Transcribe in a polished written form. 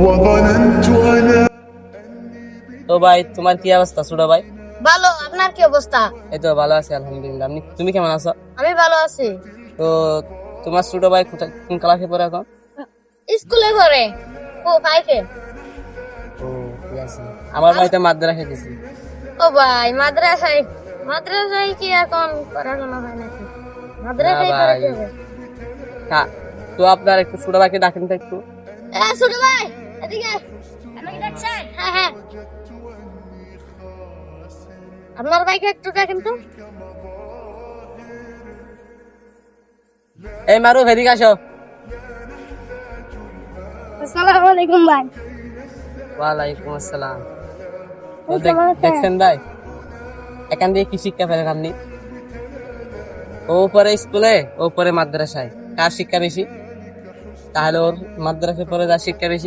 وظننت أنا তো ভাই তোমার কি অবস্থা ছোট ভাই? ভালো, আপনার কি অবস্থা? এই তো ভালো আছি আলহামদুলিল্লাহ। তুমি কেমন আছো? আমি ভালো আছি। তো তোমার ছোট ভাই কোন ক্লাসে পড়ে এখন? স্কুলে পড়ে ফাইভে। ও ঠিক আছে। আমার ভাই তো মাদ্রাসায় দিছি। ও ভাই, মাদ্রাসায় মাদ্রাসায় কি এখন পড়াশোনা হয় নাকি? মাদ্রাসায় না পড়াতে ভাই। হবে। তো আপনার একটু ছোট ভাইকে ডাকেন তো একটু। ছোট ভাই, এদিকে আমাকে ডাকছেন? হ্যাঁ হ্যাঁ, আপনার ভাইকে একটু ডাকেন তো। এই মারুফ এদিকে আসো। আসসালামু আলাইকুম ভাই। ওয়ালাইকুম আসসালাম। তো কেমন আছেন? দেখছেন ভাই, এখান দিয়ে কি শিক্ষা পেলেন আপনি? ও পরে স্কুলে, ও পরে মাদ্রাসায়, কার শিক্ষা বেশি? তাহলে ওর মাদ্রাসায় পরে যার শিক্ষা বেশি।